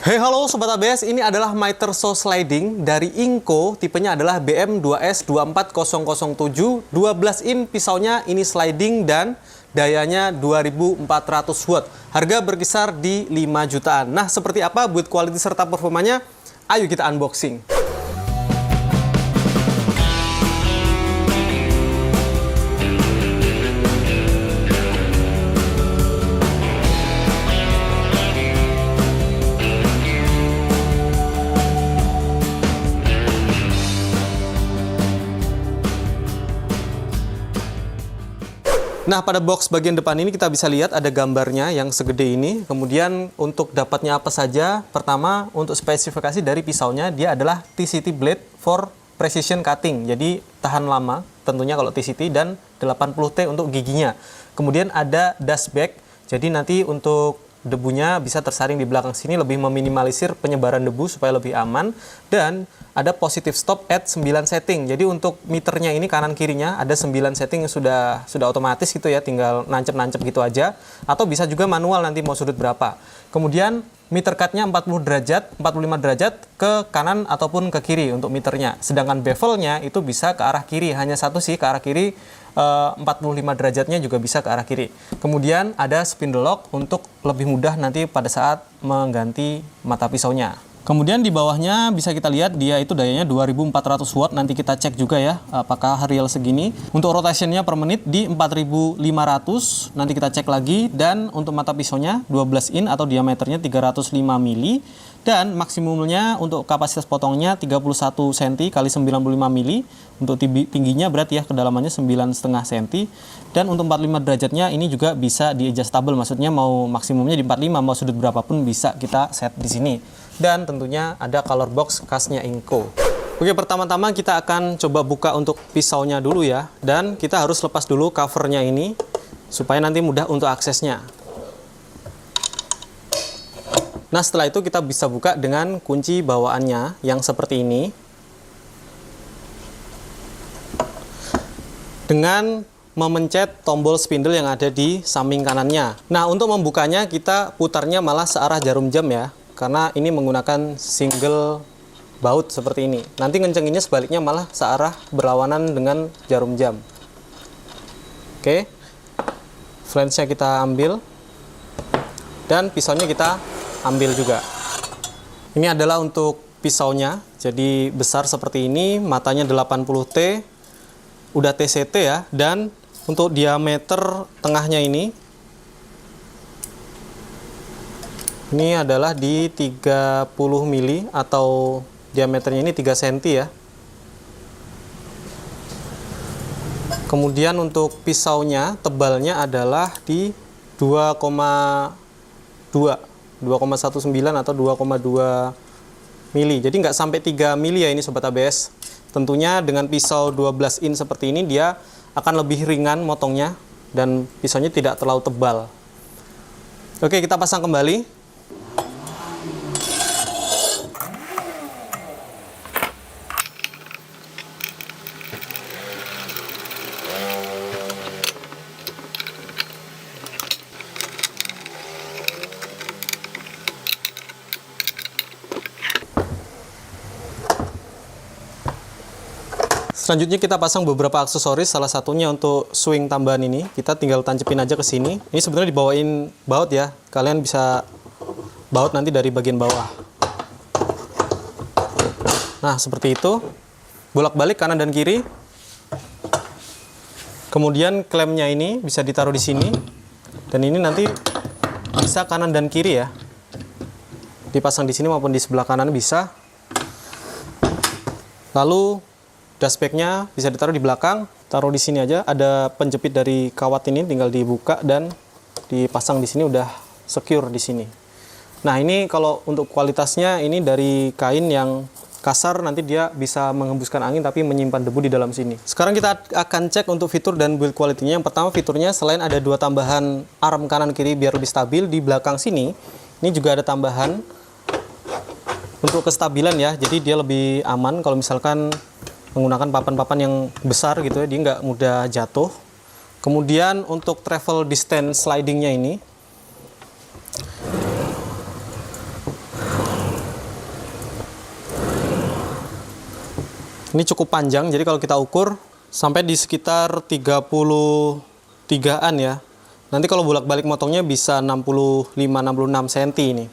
Hey halo Sobat ABS, ini adalah miter saw sliding dari Inco, tipenya adalah BM2S24007, 12 in pisaunya ini sliding dan dayanya 2400 watt. Harga berkisar di 5 jutaan. Nah, seperti apa build quality serta performanya? Ayo kita unboxing. Nah, pada box bagian depan ini kita bisa lihat ada gambarnya yang segede ini. Kemudian untuk dapatnya apa saja? Pertama, untuk spesifikasi dari pisaunya, dia adalah TCT blade for precision cutting. Jadi tahan lama tentunya kalau TCT, dan 80T untuk giginya. Kemudian ada dust bag. Jadi nanti untuk debunya bisa tersaring di belakang sini, lebih meminimalisir penyebaran debu supaya lebih aman. Dan ada positive stop at 9 setting. Jadi untuk meternya ini kanan kirinya ada 9 setting yang sudah otomatis gitu ya, tinggal nancep-nancep gitu aja. Atau bisa juga manual nanti mau sudut berapa. Kemudian meter cut-nya 40 derajat, 45 derajat ke kanan ataupun ke kiri untuk meternya. Sedangkan bevelnya itu bisa ke arah kiri, hanya satu sih ke arah kiri. 45 derajatnya juga bisa ke arah kiri. Kemudian ada spindle lock untuk lebih mudah nanti pada saat mengganti mata pisaunya. Kemudian di bawahnya bisa kita lihat dia itu dayanya 2400 watt. Nanti kita cek juga ya apakah real segini. Untuk rotationnya per menit di 4500. Nanti kita cek lagi. Dan untuk mata pisaunya 12 in atau diameternya 305 mili. Dan maksimumnya untuk kapasitas potongnya 31 cm kali 95 mili. Untuk tingginya berarti ya kedalamannya 9,5 cm. Dan untuk 45 derajatnya ini juga bisa di adjustable. Maksudnya mau maksimumnya di 45, mau sudut berapapun bisa kita set di sini. Dan tentunya ada color box khasnya Inco. Oke, pertama-tama kita akan coba buka untuk pisaunya dulu ya. Dan kita harus lepas dulu covernya ini supaya nanti mudah untuk aksesnya. Nah, setelah itu kita bisa buka dengan kunci bawaannya yang seperti ini. Dengan memencet tombol spindle yang ada di samping kanannya. Nah, untuk membukanya kita putarnya malah searah jarum jam ya. Karena ini menggunakan single baut seperti ini. Nanti ngencenginnya sebaliknya malah searah berlawanan dengan jarum jam. Oke. Flange-nya kita ambil. Dan pisaunya kita ambil juga. Ini adalah untuk pisaunya. Jadi besar seperti ini, matanya 80T. Udah TCT ya. Dan untuk diameter tengahnya ini adalah di 30 mili atau diameternya ini 3 cm ya. Kemudian untuk pisaunya tebalnya adalah di 2,19 atau 2,2 mili. Jadi nggak sampai 3 mili ya ini Sobat ABS. Tentunya dengan pisau 12 in seperti ini dia akan lebih ringan motongnya dan pisaunya tidak terlalu tebal. Oke, kita pasang kembali. Selanjutnya kita pasang beberapa aksesoris, salah satunya untuk swing tambahan ini. Kita tinggal tancepin aja ke sini. Ini sebenarnya dibawain baut ya. Kalian bisa baut nanti dari bagian bawah. Nah, seperti itu. Bolak-balik kanan dan kiri. Kemudian klemnya ini bisa ditaruh di sini. Dan ini nanti bisa kanan dan kiri ya. Dipasang di sini maupun di sebelah kanan bisa. Lalu dashbacknya bisa ditaruh di belakang, taruh di sini aja. Ada penjepit dari kawat ini, tinggal dibuka dan dipasang di sini, udah secure di sini. Nah, ini kalau untuk kualitasnya ini dari kain yang kasar, nanti dia bisa menghembuskan angin tapi menyimpan debu di dalam sini. Sekarang kita akan cek untuk fitur dan build quality-nya. Yang pertama, fiturnya selain ada 2 tambahan arm kanan kiri biar lebih stabil, di belakang sini ini juga ada tambahan untuk kestabilan ya. Jadi dia lebih aman kalau misalkan menggunakan papan-papan yang besar gitu ya, dia nggak mudah jatuh. Kemudian untuk travel distance slidingnya ini Ini cukup panjang, jadi kalau kita ukur sampai di sekitar 33-an ya. Nanti kalau bolak-balik motongnya bisa 65-66 cm ini.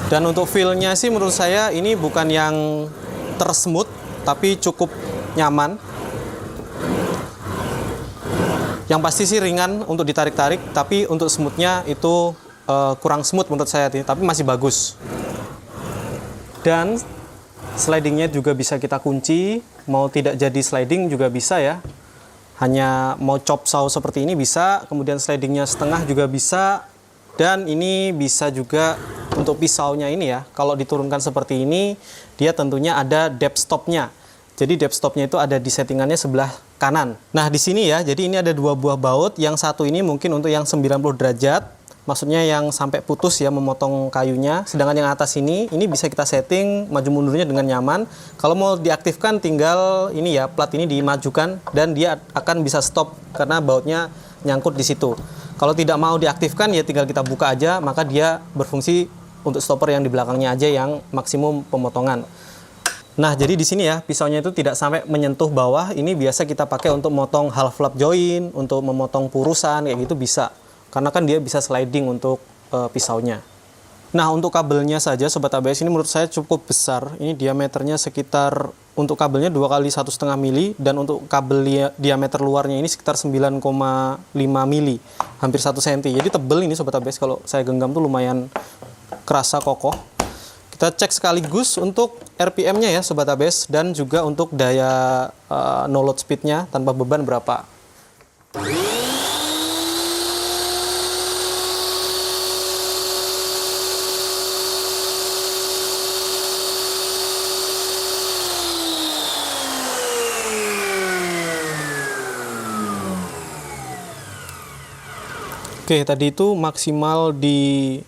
Dan untuk feel-nya sih menurut saya ini bukan yang tersmooth, tapi cukup nyaman. Yang pasti sih ringan untuk ditarik-tarik, tapi untuk smooth-nya itu kurang smooth menurut saya, tapi masih bagus. Dan slidingnya juga bisa kita kunci, mau tidak jadi sliding juga bisa ya. Hanya mau chop saw seperti ini bisa, kemudian slidingnya setengah juga bisa. Dan ini bisa juga untuk pisaunya ini ya, kalau diturunkan seperti ini, dia tentunya ada depth stopnya. Jadi depth stopnya itu ada di settingannya sebelah kanan. Nah di sini ya, jadi ini ada dua buah baut, yang satu ini mungkin untuk yang 90 derajat, maksudnya yang sampai putus ya memotong kayunya. Sedangkan yang atas ini bisa kita setting maju mundurnya dengan nyaman. Kalau mau diaktifkan tinggal ini ya, plat ini dimajukan dan dia akan bisa stop karena bautnya nyangkut di situ. Kalau tidak mau diaktifkan ya tinggal kita buka aja, maka dia berfungsi untuk stopper yang di belakangnya aja yang maksimum pemotongan. Nah, jadi di sini ya pisaunya itu tidak sampai menyentuh bawah. Ini biasa kita pakai untuk memotong half flap joint, untuk memotong purusan kayak gitu bisa. Karena kan dia bisa sliding untuk pisaunya. Nah, untuk kabelnya saja Sobat ABS ini menurut saya cukup besar. Ini diameternya sekitar, untuk kabelnya 2 kali 1,5 mili, dan untuk kabel diameter luarnya ini sekitar 9,5 mili, hampir 1 cm. Jadi tebel ini Sobat ABS, kalau saya genggam tuh lumayan kerasa kokoh. Kita cek sekaligus untuk RPM-nya ya Sobat ABS, dan juga untuk daya no load speed-nya tanpa beban berapa. Oke, tadi itu maksimal di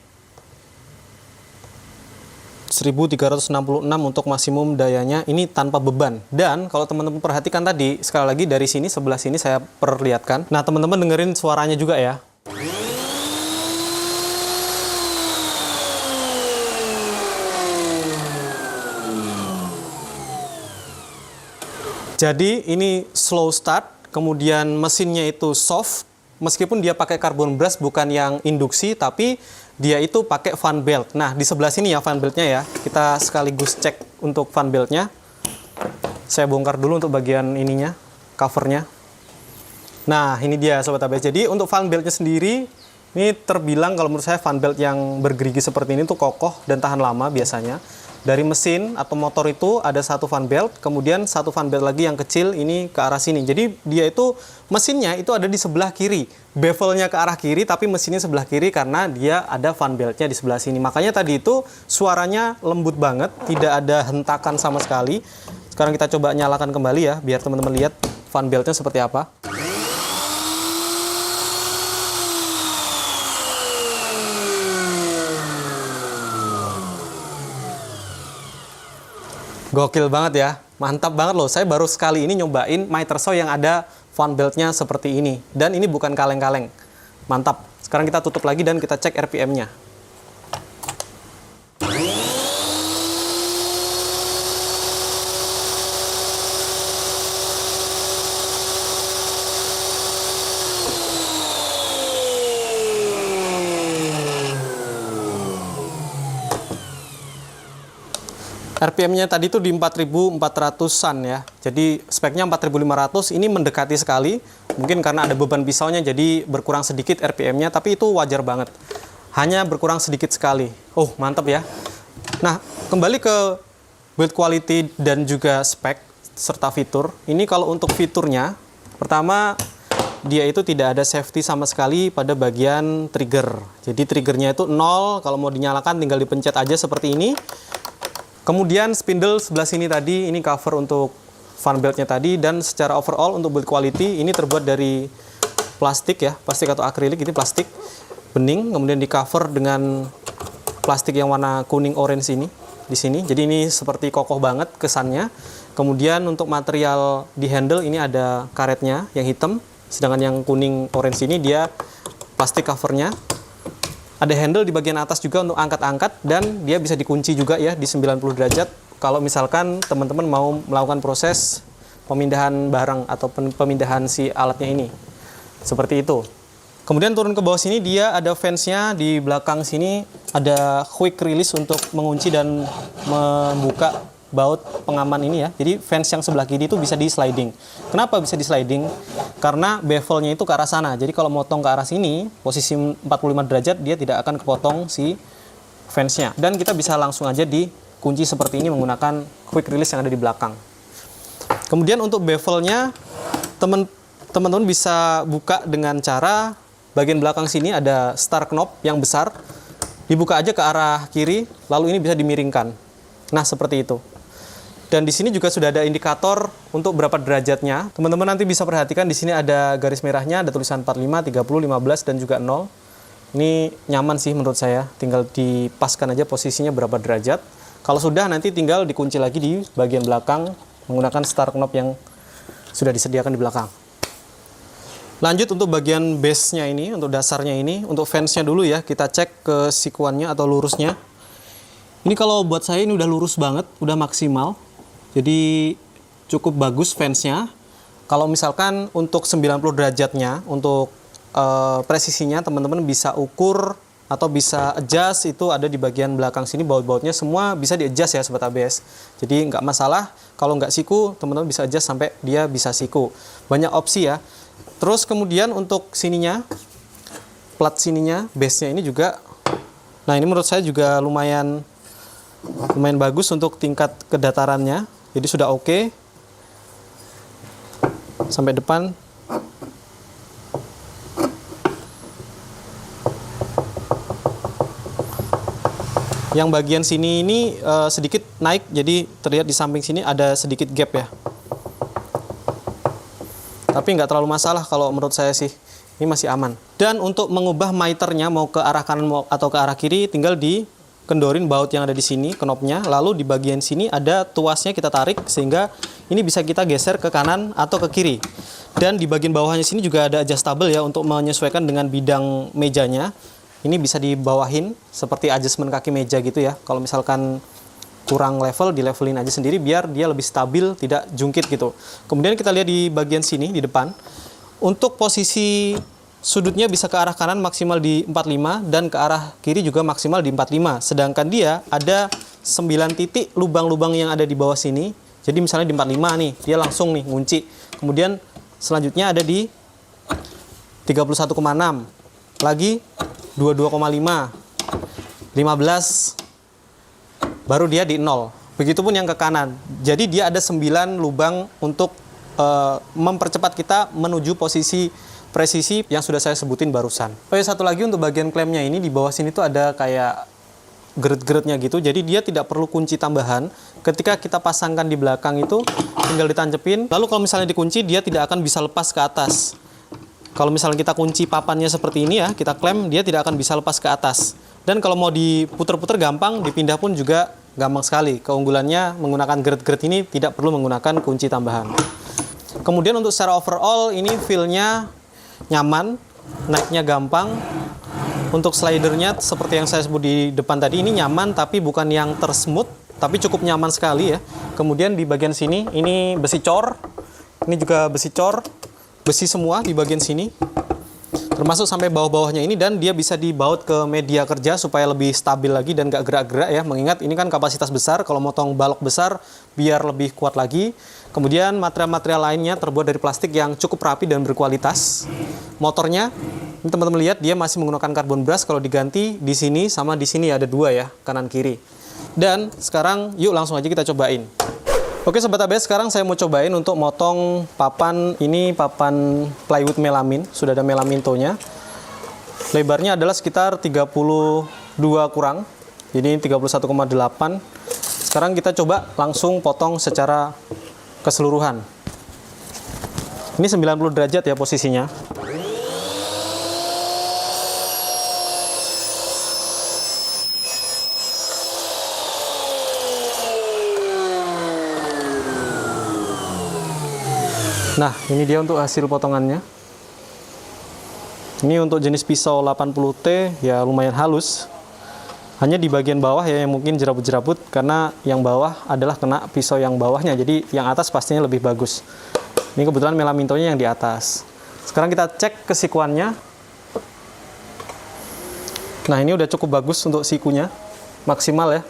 1366 untuk maksimum dayanya, ini tanpa beban. Dan kalau teman-teman perhatikan tadi, sekali lagi dari sini, sebelah sini saya perlihatkan. Nah, teman-teman dengerin suaranya juga ya. Jadi ini slow start, kemudian mesinnya itu soft. Meskipun dia pakai carbon brush, bukan yang induksi, tapi dia itu pakai fan belt. Nah, di sebelah sini ya fan beltnya ya. Kita sekaligus cek untuk fan beltnya. Saya bongkar dulu untuk bagian ininya, covernya. Nah, ini dia Sobat ABS. Jadi untuk fan beltnya sendiri, ini terbilang kalau menurut saya fan belt yang bergerigi seperti ini tuh kokoh dan tahan lama biasanya. Dari mesin atau motor itu ada satu fan belt, kemudian satu fan belt lagi yang kecil ini ke arah sini. Jadi dia itu mesinnya itu ada di sebelah kiri, bevelnya ke arah kiri, tapi mesinnya sebelah kiri karena dia ada fan beltnya di sebelah sini. Makanya tadi itu suaranya lembut banget, tidak ada hentakan sama sekali. Sekarang kita coba nyalakan kembali ya, biar teman-teman lihat fan beltnya seperti apa. Gokil banget ya, mantap banget loh. Saya baru sekali ini nyobain miter saw yang ada fan beltnya seperti ini. Dan ini bukan kaleng-kaleng. Mantap. Sekarang kita tutup lagi dan kita cek RPM-nya. RPM-nya tadi itu di 4.400-an ya. Jadi speknya 4.500, ini mendekati sekali. Mungkin karena ada beban pisaunya jadi berkurang sedikit RPM-nya, tapi itu wajar banget. Hanya berkurang sedikit sekali. Oh, mantap ya. Nah, kembali ke build quality dan juga spek serta fitur. Ini kalau untuk fiturnya, pertama dia itu tidak ada safety sama sekali pada bagian trigger. Jadi triggernya itu 0, kalau mau dinyalakan tinggal dipencet aja seperti ini. Kemudian spindle sebelah sini tadi, ini cover untuk fan beltnya tadi, dan secara overall untuk build quality ini terbuat dari plastik ya, plastik atau akrilik, ini plastik bening, kemudian di cover dengan plastik yang warna kuning orange ini di sini. Jadi ini seperti kokoh banget kesannya. Kemudian untuk material di handle ini ada karetnya yang hitam, sedangkan yang kuning orange ini dia plastik covernya. Ada handle di bagian atas juga untuk angkat-angkat, dan dia bisa dikunci juga ya di 90 derajat kalau misalkan teman-teman mau melakukan proses pemindahan barang atau pemindahan si alatnya ini. Seperti itu. Kemudian turun ke bawah sini, dia ada fansnya di belakang sini, ada quick release untuk mengunci dan membuka baut pengaman ini ya. Jadi fans yang sebelah kiri itu bisa di sliding. Kenapa bisa di sliding? Karena bevelnya itu ke arah sana. Jadi kalau motong ke arah sini, posisi 45 derajat, dia tidak akan kepotong si fansnya. Dan kita bisa langsung aja dikunci seperti ini menggunakan quick release yang ada di belakang. Kemudian untuk bevelnya, teman-teman bisa buka dengan cara bagian belakang sini ada start knob yang besar. Dibuka aja ke arah kiri, lalu ini bisa dimiringkan. Nah, seperti itu. Dan di sini juga sudah ada indikator untuk berapa derajatnya. Teman-teman nanti bisa perhatikan di sini ada garis merahnya, ada tulisan 45, 30, 15 dan juga 0. Ini nyaman sih menurut saya. Tinggal dipaskan aja posisinya berapa derajat. Kalau sudah nanti tinggal dikunci lagi di bagian belakang menggunakan start knob yang sudah disediakan di belakang. Lanjut untuk bagian base-nya ini, untuk dasarnya ini, untuk fansnya dulu ya. Kita cek ke sikuannya atau lurusnya. Ini kalau buat saya ini udah lurus banget, udah maksimal. Jadi cukup bagus fansnya. Kalau misalkan untuk 90 derajatnya, untuk presisinya teman-teman bisa ukur atau bisa adjust, itu ada di bagian belakang sini, baut-bautnya semua bisa di-adjust ya Sobat ABS. Jadi nggak masalah, kalau nggak siku, teman-teman bisa adjust sampai dia bisa siku. Banyak opsi ya. Terus kemudian untuk sininya, plat sininya, base-nya ini juga, nah ini menurut saya juga lumayan bagus untuk tingkat kedatarannya. Jadi sudah oke. Sampai depan. Yang bagian sini ini sedikit naik, jadi terlihat di samping sini ada sedikit gap ya. Tapi nggak terlalu masalah kalau menurut saya sih. Ini masih aman. Dan untuk mengubah miternya mau ke arah kanan atau ke arah kiri, tinggal dikendorin baut yang ada di sini, knopnya. Lalu di bagian sini ada tuasnya, kita tarik sehingga ini bisa kita geser ke kanan atau ke kiri. Dan di bagian bawahnya sini juga ada adjustable ya untuk menyesuaikan dengan bidang mejanya. Ini bisa dibawahin seperti adjustment kaki meja gitu ya. Kalau misalkan kurang level, di-levelin aja sendiri biar dia lebih stabil, tidak jungkit gitu. Kemudian kita lihat di bagian sini, di depan. Untuk posisi sudutnya bisa ke arah kanan maksimal di 45 dan ke arah kiri juga maksimal di 45. Sedangkan dia ada 9 titik lubang-lubang yang ada di bawah sini. Jadi misalnya di 45 nih, dia langsung nih ngunci. Kemudian selanjutnya ada di 31,6. Lagi 22,5. 15. Baru dia di 0. Begitupun yang ke kanan. Jadi dia ada 9 lubang untuk mempercepat kita menuju posisi presisi yang sudah saya sebutin barusan. Oh ya, satu lagi untuk bagian klemnya ini, di bawah sini tuh ada kayak geret-geretnya gitu. Jadi dia tidak perlu kunci tambahan. Ketika kita pasangkan di belakang itu tinggal ditancepin. Lalu kalau misalnya dikunci, dia tidak akan bisa lepas ke atas. Kalau misalnya kita kunci papannya seperti ini ya, kita klem, dia tidak akan bisa lepas ke atas. Dan kalau mau diputer-puter gampang, dipindah pun juga gampang sekali. Keunggulannya menggunakan geret-geret ini tidak perlu menggunakan kunci tambahan. Kemudian untuk secara overall ini feel-nya nyaman, naiknya gampang. Untuk slidernya seperti yang saya sebut di depan tadi, ini nyaman tapi bukan yang tersmooth, tapi cukup nyaman sekali ya. Kemudian di bagian sini ini besi cor. Ini juga besi cor. Besi semua di bagian sini. Termasuk sampai bawah-bawahnya ini, dan dia bisa dibaut ke media kerja supaya lebih stabil lagi dan gak gerak-gerak ya. Mengingat ini kan kapasitas besar, kalau motong balok besar biar lebih kuat lagi. Kemudian material-material lainnya terbuat dari plastik yang cukup rapi dan berkualitas. Motornya, ini teman-teman lihat dia masih menggunakan carbon brush. Kalau diganti di sini sama di sini ada 2 ya, kanan kiri. Dan sekarang yuk langsung aja kita cobain. Oke Sobat ABS, sekarang saya mau cobain untuk motong papan. Ini papan plywood melamin, sudah ada melamintonya. Lebarnya adalah sekitar 32 kurang, jadi 31,8. Sekarang kita coba langsung potong secara keseluruhan. Ini 90 derajat ya posisinya. Nah, ini dia untuk hasil potongannya. Ini untuk jenis pisau 80T, ya lumayan halus. Hanya di bagian bawah ya yang mungkin jerabut-jerabut, karena yang bawah adalah kena pisau yang bawahnya, jadi yang atas pastinya lebih bagus. Ini kebetulan melamintonya yang di atas. Sekarang kita cek ke sikuannya. Nah, ini udah cukup bagus untuk sikunya, maksimal ya.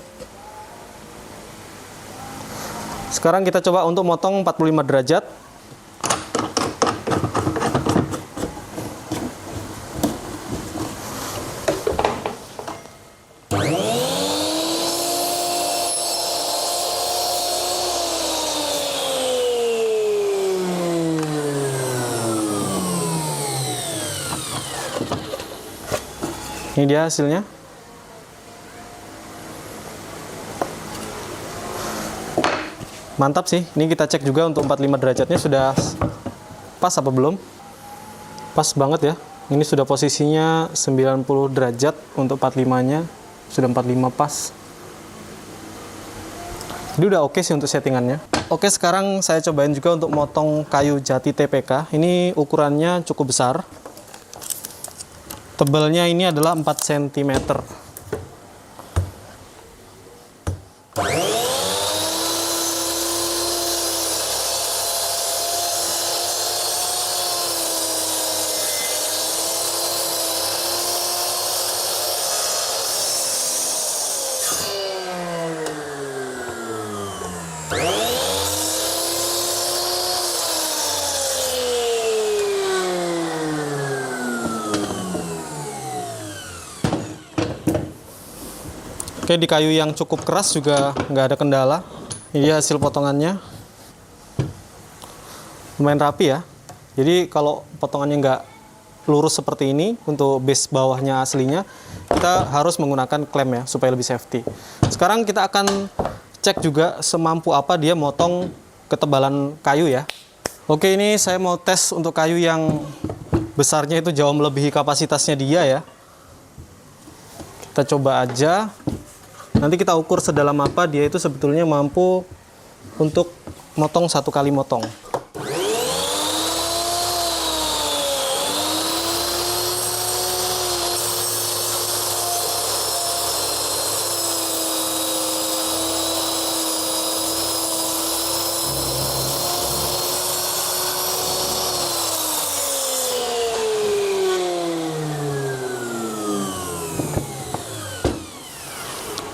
Sekarang kita coba untuk motong 45 derajat. Ini dia hasilnya. Mantap sih. Ini kita cek juga untuk 45 derajatnya sudah pas apa belum. Pas banget ya. Ini sudah posisinya 90 derajat untuk 45-nya. Sudah 45 pas. Jadi udah oke sih untuk settingannya. Oke, sekarang saya cobain juga untuk motong kayu jati TPK. Ini ukurannya cukup besar. Tebalnya ini adalah 4 cm. Oke, di kayu yang cukup keras juga nggak ada kendala. Ini hasil potongannya. Lumayan rapi ya. Jadi kalau potongannya nggak lurus seperti ini, untuk base bawahnya aslinya, kita harus menggunakan klem ya, supaya lebih safety. Sekarang kita akan cek juga semampu apa dia motong ketebalan kayu ya. Oke, ini saya mau tes untuk kayu yang besarnya itu jauh melebihi kapasitasnya dia ya. Kita coba aja. Nanti kita ukur sedalam apa dia itu sebetulnya mampu untuk motong satu kali motong.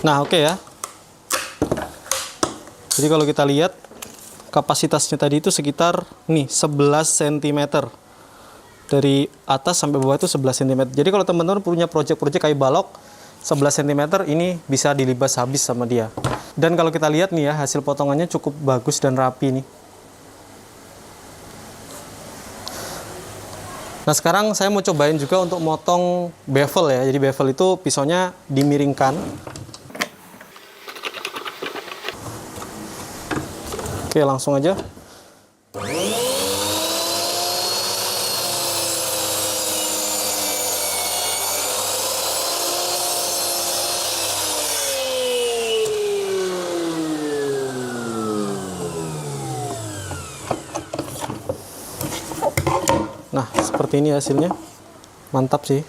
Nah, oke ya. Jadi kalau kita lihat kapasitasnya tadi itu sekitar nih 11 cm. Dari atas sampai bawah itu 11 cm. Jadi kalau teman-teman punya project-project kayu balok 11 cm, ini bisa dilibas habis sama dia. Dan kalau kita lihat nih ya, hasil potongannya cukup bagus dan rapi nih. Nah, sekarang saya mau cobain juga untuk motong bevel ya. Jadi bevel itu pisaunya dimiringkan. Oke, langsung aja. Nah, seperti ini hasilnya. Mantap sih.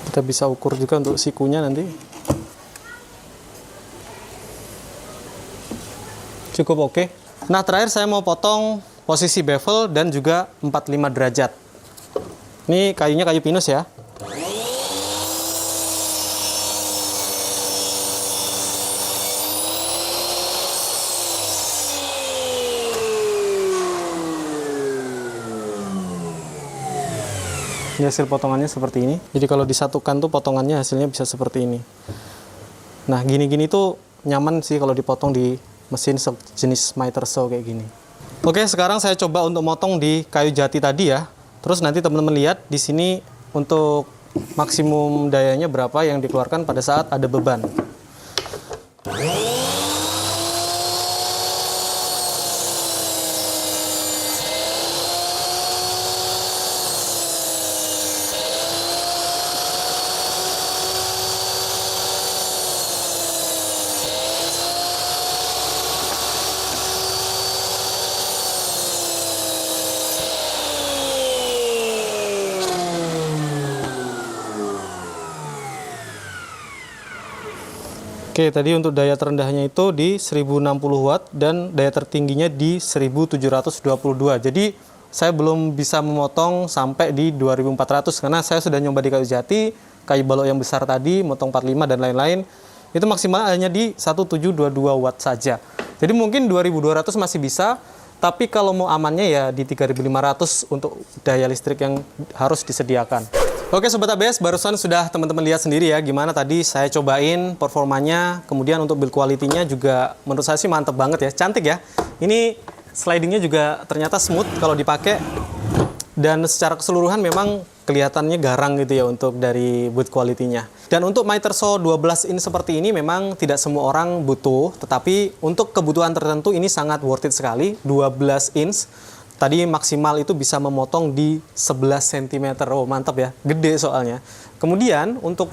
Kita bisa ukur juga untuk sikunya nanti. Cukup oke. Nah, terakhir saya mau potong posisi bevel dan juga 45 derajat. Ini kayunya kayu pinus ya. Ini hasil potongannya seperti ini. Jadi kalau disatukan tuh potongannya hasilnya bisa seperti ini. Nah, gini-gini tuh nyaman sih kalau dipotong di mesin jenis miter saw kayak gini. Oke, sekarang saya coba untuk motong di kayu jati tadi ya. Terus nanti teman-teman lihat di sini untuk maksimum dayanya berapa yang dikeluarkan pada saat ada beban. Oke, tadi untuk daya terendahnya itu di 1060 watt dan daya tertingginya di 1722. Jadi saya belum bisa memotong sampai di 2400 karena saya sudah nyoba di kayu jati, kayu balok yang besar tadi, motong 45 dan lain-lain. Itu maksimal hanya di 1722 watt saja. Jadi mungkin 2200 masih bisa, tapi kalau mau amannya ya di 3500 untuk daya listrik yang harus disediakan. Oke Sobat ABS, barusan sudah teman-teman lihat sendiri ya gimana tadi saya cobain performanya, kemudian untuk build quality-nya juga menurut saya sih mantep banget ya, cantik ya. Ini slidingnya juga ternyata smooth kalau dipakai, dan secara keseluruhan memang kelihatannya garang gitu ya untuk dari build quality-nya. Dan untuk Mitre Saw 12 in seperti ini memang tidak semua orang butuh, tetapi untuk kebutuhan tertentu ini sangat worth it sekali. 12 inch tadi maksimal itu bisa memotong di 11 cm. Oh, mantap ya. Gede soalnya. Kemudian untuk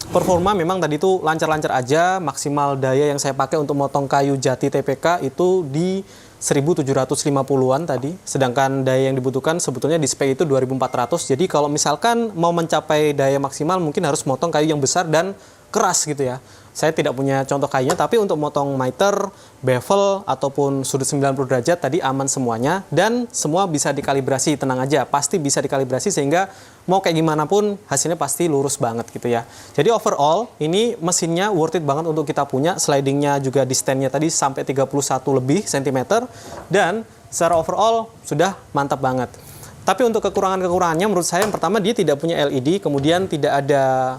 performa memang tadi itu lancar-lancar aja. Maksimal daya yang saya pakai untuk motong kayu jati TPK itu di 1750-an tadi. Sedangkan daya yang dibutuhkan sebetulnya di spek itu 2400. Jadi kalau misalkan mau mencapai daya maksimal mungkin harus motong kayu yang besar dan keras gitu ya. Saya tidak punya contoh kayunya, tapi untuk motong miter, bevel, ataupun sudut 90 derajat tadi aman semuanya. Dan semua bisa dikalibrasi, tenang aja. Pasti bisa dikalibrasi sehingga mau kayak gimana pun hasilnya pasti lurus banget gitu ya. Jadi overall, ini mesinnya worth it banget untuk kita punya. Slidingnya juga di stand-nya tadi sampai 31 lebih cm. Dan secara overall sudah mantap banget. Tapi untuk kekurangan-kekurangannya menurut saya yang pertama dia tidak punya LED, kemudian tidak ada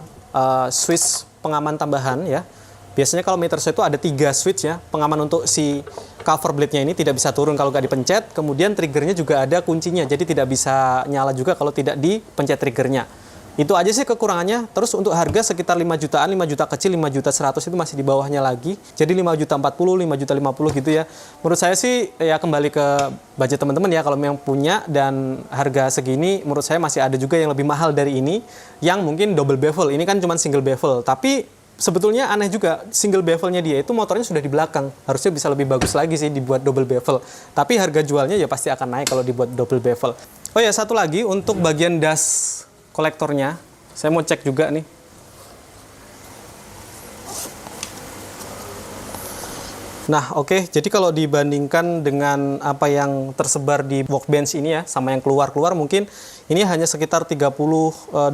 switch pengaman tambahan ya. Biasanya kalau Mitre Saw itu ada 3 switch ya. Pengaman untuk si cover blade-nya ini tidak bisa turun kalau nggak dipencet. Kemudian triggernya juga ada kuncinya, jadi tidak bisa nyala juga kalau tidak dipencet triggernya. Itu aja sih kekurangannya. Terus untuk harga sekitar 5 jutaan, 5 juta kecil, 5 juta 100 itu masih di bawahnya lagi. Jadi 5 juta 40, 5 juta 50 gitu ya. Menurut saya sih ya kembali ke budget teman-teman ya. Kalau memang punya dan harga segini, menurut saya masih ada juga yang lebih mahal dari ini. Yang mungkin double bevel. Ini kan cuma single bevel. Tapi sebetulnya aneh juga, single bevelnya dia itu motornya sudah di belakang. Harusnya bisa lebih bagus lagi sih dibuat double bevel. Tapi harga jualnya ya pasti akan naik kalau dibuat double bevel. Oh ya, satu lagi untuk bagian das kolektornya, saya mau cek juga nih. Nah, oke. Jadi kalau dibandingkan dengan apa yang tersebar di workbench ini ya, sama yang keluar-keluar mungkin ini hanya sekitar 25-30%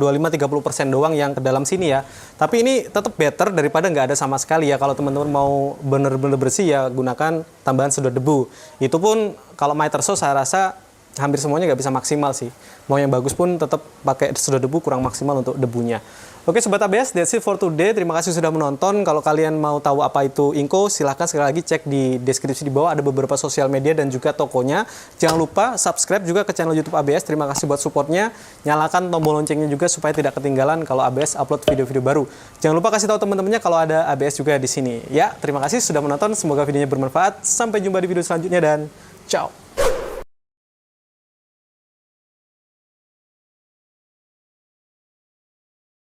doang yang ke dalam sini ya. Tapi ini tetap better daripada nggak ada sama sekali ya. Kalau teman-teman mau bener-bener bersih ya gunakan tambahan sedot debu. Itu pun kalau Mitre Saw saya rasa hampir semuanya nggak bisa maksimal sih. Mau yang bagus pun tetap pakai sedot debu kurang maksimal untuk debunya. Oke Sobat ABS, that's it for today. Terima kasih sudah menonton. Kalau kalian mau tahu apa itu Inco, silahkan sekali lagi cek di deskripsi di bawah. Ada beberapa sosial media dan juga tokonya. Jangan lupa subscribe juga ke channel YouTube ABS. Terima kasih buat supportnya. Nyalakan tombol loncengnya juga supaya tidak ketinggalan kalau ABS upload video-video baru. Jangan lupa kasih tahu teman-temannya kalau ada ABS juga di sini. Ya, terima kasih sudah menonton. Semoga videonya bermanfaat. Sampai jumpa di video selanjutnya dan ciao.